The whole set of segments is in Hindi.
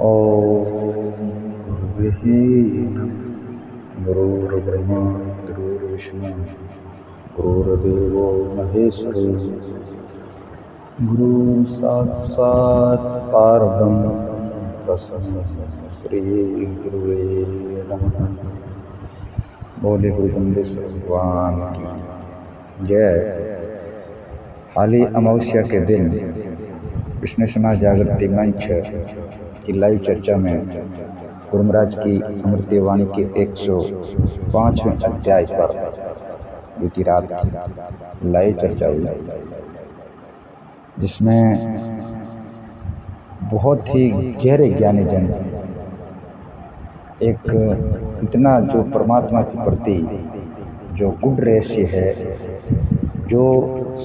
ॐ गुरुर्ब्रह्मा गुरुर्ब्रह्मा गुरुर्विष्णु गुरुर्देवो महेश्वरो गुरु साक्षात् परब्रह्म तस्मै श्री गुरुवे नमः। बोले गुरु गंगेश्वर भगवान की जय। हाल ही अमावस्या के दिन विष्णु समाज जागृति मंच की लाइव चर्चा में गुरु महाराज की अमृत वाणी के 105वें अध्याय पर बीती रात लाइव चर्चा हुई, जिसमें बहुत ही गहरे ज्ञानी जन एक इतना जो परमात्मा के प्रति जो गुड रहस्य है, जो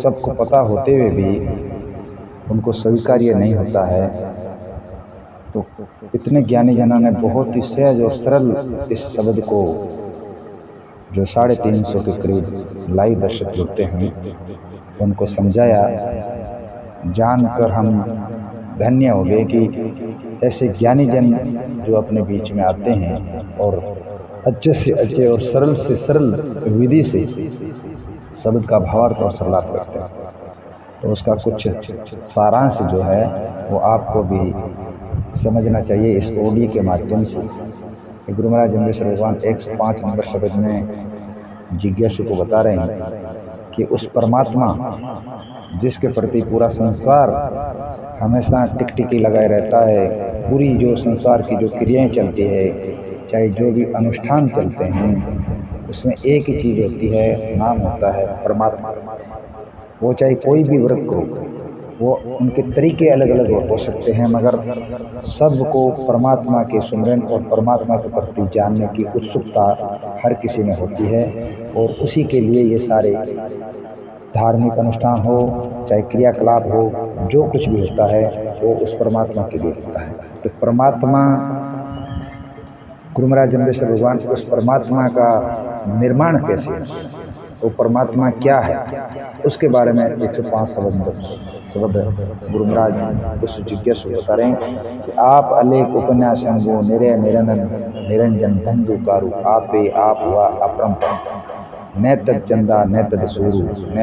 सबको पता होते हुए भी उनको स्वीकार्य नहीं होता है, तो इतने ज्ञानी जनों ने बहुत ही सहज और सरल इस शब्द को जो 350 के करीब लाइव दर्शक होते हैं उनको समझाया। जानकर हम धन्य हो गए कि ऐसे ज्ञानी जन जो अपने बीच में आते हैं और अच्छे से अच्छे और सरल से सरल विधि से शब्द का भावार्थ और सरलार्थ करते हैं। तो उसका कुछ सारांश जो है वो आपको भी समझना चाहिए इस ऑडियो के माध्यम से। गुरु महाराज जम्बेश्वर भगवान 105 नंबर शब्द में जिज्ञासु को बता रहे हैं कि उस परमात्मा जिसके प्रति पूरा संसार हमेशा टिकटिकी लगाए रहता है, पूरी जो संसार की जो क्रियाएं चलती है, चाहे जो भी अनुष्ठान चलते हैं, उसमें एक ही चीज़ होती है, नाम होता है परमात्मा। वो चाहे कोई भी वर्ग हो, वो उनके तरीके अलग अलग हो सकते हैं, मगर सबको परमात्मा के सुमरन और परमात्मा के प्रति जानने की उत्सुकता हर किसी में होती है। और उसी के लिए ये सारे धार्मिक अनुष्ठान हो, चाहे क्रियाकलाप हो, जो कुछ भी होता है वो उस परमात्मा के लिए होता है। तो परमात्मा गुरु महाराज जम्बेश्वर भगवान उस परमात्मा का निर्माण कैसे है, वो परमात्मा क्या है, उसके बारे में 105 शब्द गुरु महाराज उस जिज्ञासु बता रहे हैं कि आप अलेख उपन्यास शंभु निरय निरंजन धंधुकारु आपे आप हुआ अपरंपर न तद चंदा न तद सूरु न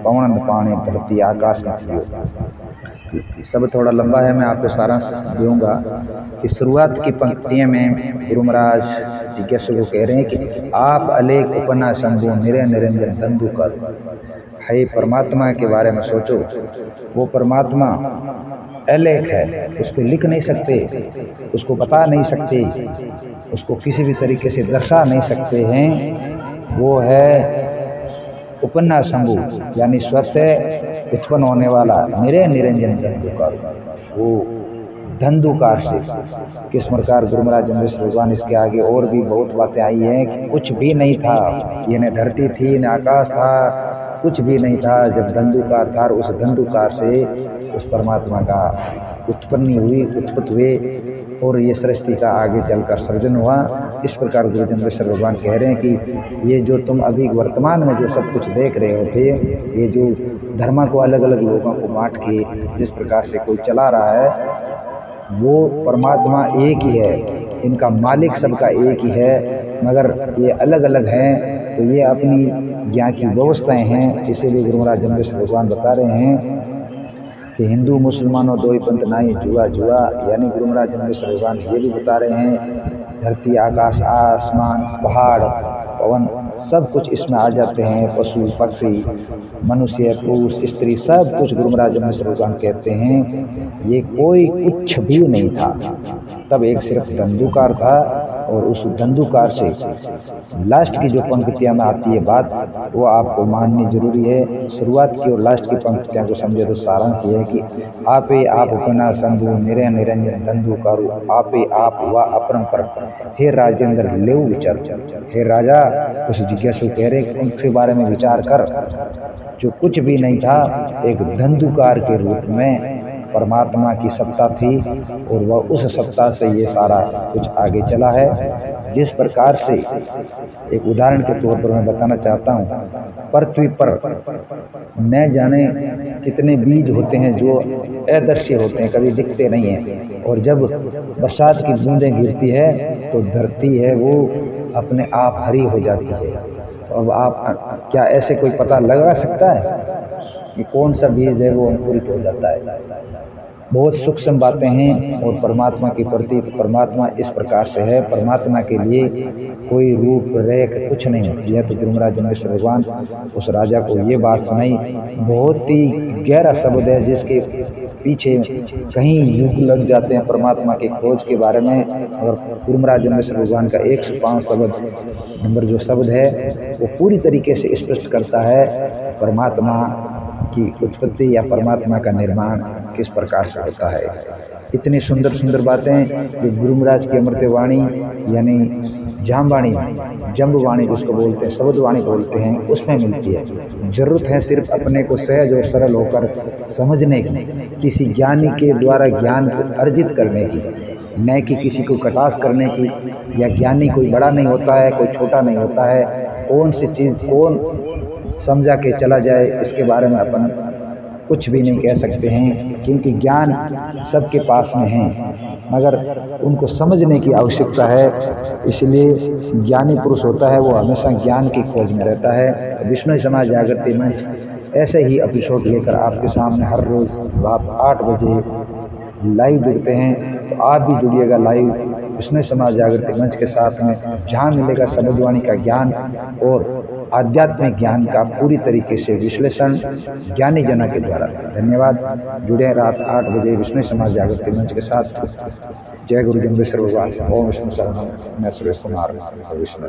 पवन पानी धरती आकाश में। सब थोड़ा लंबा है, मैं आपको सारांश दूंगा कि शुरुआत की पंक्तियों में गुरु महाराज जिज्ञासु को कह रहे हैं कि आप अलेख उपन्यास शंभु निरय निरंजन धंधुकारु है। परमात्मा के बारे में सोचो, वो परमात्मा अलेख है, उसको लिख नहीं सकते, उसको बता नहीं सकते, उसको किसी भी तरीके से दर्शा नहीं सकते हैं। वो है उपन्यास शंभु यानी स्वतः उत्पन्न होने वाला, निरय निरंजन धंधुकार। वो धंधुकार से किस प्रकार गुरु महाराज जम्बेश्वर भगवान इसके आगे और भी बहुत बातें आई हैं कि कुछ भी नहीं था, ये न धरती थी न आकाश था, कुछ भी नहीं था। जब धंधुकार था, उस धंधुकार से उस परमात्मा का उत्पत्ति हुए और ये सृष्टि का आगे चलकर सर्जन हुआ। इस प्रकार गुरु जम्बेश्वर भगवान कह रहे हैं कि ये जो तुम अभी वर्तमान में जो सब कुछ देख रहे होते, ये जो धर्म को अलग अलग लोगों को बांट के जिस प्रकार से कोई चला रहा है, वो परमात्मा एक ही है, इनका मालिक सबका एक ही है, मगर ये अलग अलग हैं। तो ये अपनी ज्ञान की व्यवस्थाएं हैं। इसीलिए गुरु महाराज जम्बेश्वर भगवान बता रहे हैं कि हिंदू मुसलमानों दो ही पंथ नाई जुआ जुआ, यानी गुरु महाराज जम्बेश्वर भगवान ये भी बता रहे हैं धरती आकाश आसमान पहाड़ पवन सब कुछ इसमें आ जाते हैं, पशु पक्षी मनुष्य पुरुष स्त्री सब कुछ गुरु महाराज जम्बेश्वर भगवान कहते हैं ये कोई कुछ भी नहीं था। तब एक सिर्फ धंधुकार था और उस धंधुकार से लास्ट की जो पंक्तियां में आती है बात, वो आपको माननी जरूरी है। शुरुआत की और लास्ट की पंक्तियां को समझे तो सारांश ये है कि आपे आप उपन्यास शंभु निरय निरंजन धंधुकारु आपे आप हुआ अपरंपर। हे राजेंद्र लेव विचार, हे राजा उस जिज्ञासु कह रहे उनके बारे में विचार कर, जो कुछ भी नहीं था, एक धंधुकार के रूप में परमात्मा की सत्ता थी और वह उस सत्ता से ये सारा कुछ आगे चला है। जिस प्रकार से एक उदाहरण के तौर पर मैं बताना चाहता हूँ, पृथ्वी पर न जाने कितने बीज होते हैं जो अदृश्य होते हैं, कभी दिखते नहीं हैं, और जब बरसात की बूंदें गिरती है तो धरती है वो अपने आप हरी हो जाती है। तो अब आप क्या ऐसे कोई पता लगा सकता है कि कौन सा बीज है वो अंकुरित हो जाता है? बहुत सूक्ष्म बातें हैं। और परमात्मा के प्रति, तो परमात्मा इस प्रकार से है, परमात्मा के लिए कोई रूप रेख कुछ नहीं होती है। तो गुरु महाराज जन्मेश्वर भगवान उस राजा को ये बात सुनाई, बहुत ही गहरा शब्द है जिसके पीछे कहीं युग लग जाते हैं परमात्मा की खोज के बारे में। और गुरु महाराज जन्मेश्वर भगवान का 105 शब्द नंबर जो शब्द है वो पूरी तरीके से स्पष्ट करता है परमात्मा की उत्पत्ति या परमात्मा का निर्माण किस प्रकार से होता है। इतनी सुंदर सुंदर बातें जो गुरु महाराज की अमृत वाणी यानी जामवाणी, जम्बवाणी जिसको बोलते हैं, शब्द वाणी बोलते हैं, उसमें मिलती है। जरूरत है सिर्फ अपने को सहज और सरल होकर समझने की, किसी ज्ञानी के द्वारा ज्ञान को अर्जित करने की, न कि किसी को कटास करने की। या ज्ञानी कोई बड़ा नहीं होता है, कोई छोटा नहीं होता है। कौन सी चीज़ कौन समझा के चला जाए इसके बारे में अपन कुछ भी नहीं कह सकते हैं, क्योंकि ज्ञान सबके पास में है, मगर उनको समझने की आवश्यकता है। इसलिए ज्ञानी पुरुष होता है वो हमेशा ज्ञान की खोज में रहता है। विष्णु समाज जागृति मंच ऐसे ही एपिसोड लेकर आपके सामने हर रोज़ रात 8 बजे लाइव जुड़ते हैं। तो आप भी जुड़िएगा लाइव विष्णु समाज जागृति मंच के साथ में, जहाँ मिलेगा शब्दवाणी का ज्ञान और आध्यात्मिक ज्ञान का पूरी तरीके से विश्लेषण ज्ञानी जना के द्वारा। धन्यवाद। जुड़े रात 8 बजे विष्णु समाज जागृति मंच के साथ। जय गुरु जम्बेश्वर भगवान। ओम विष्णु सहस्रनाम। मैं सुरेश कुमार विष्णु।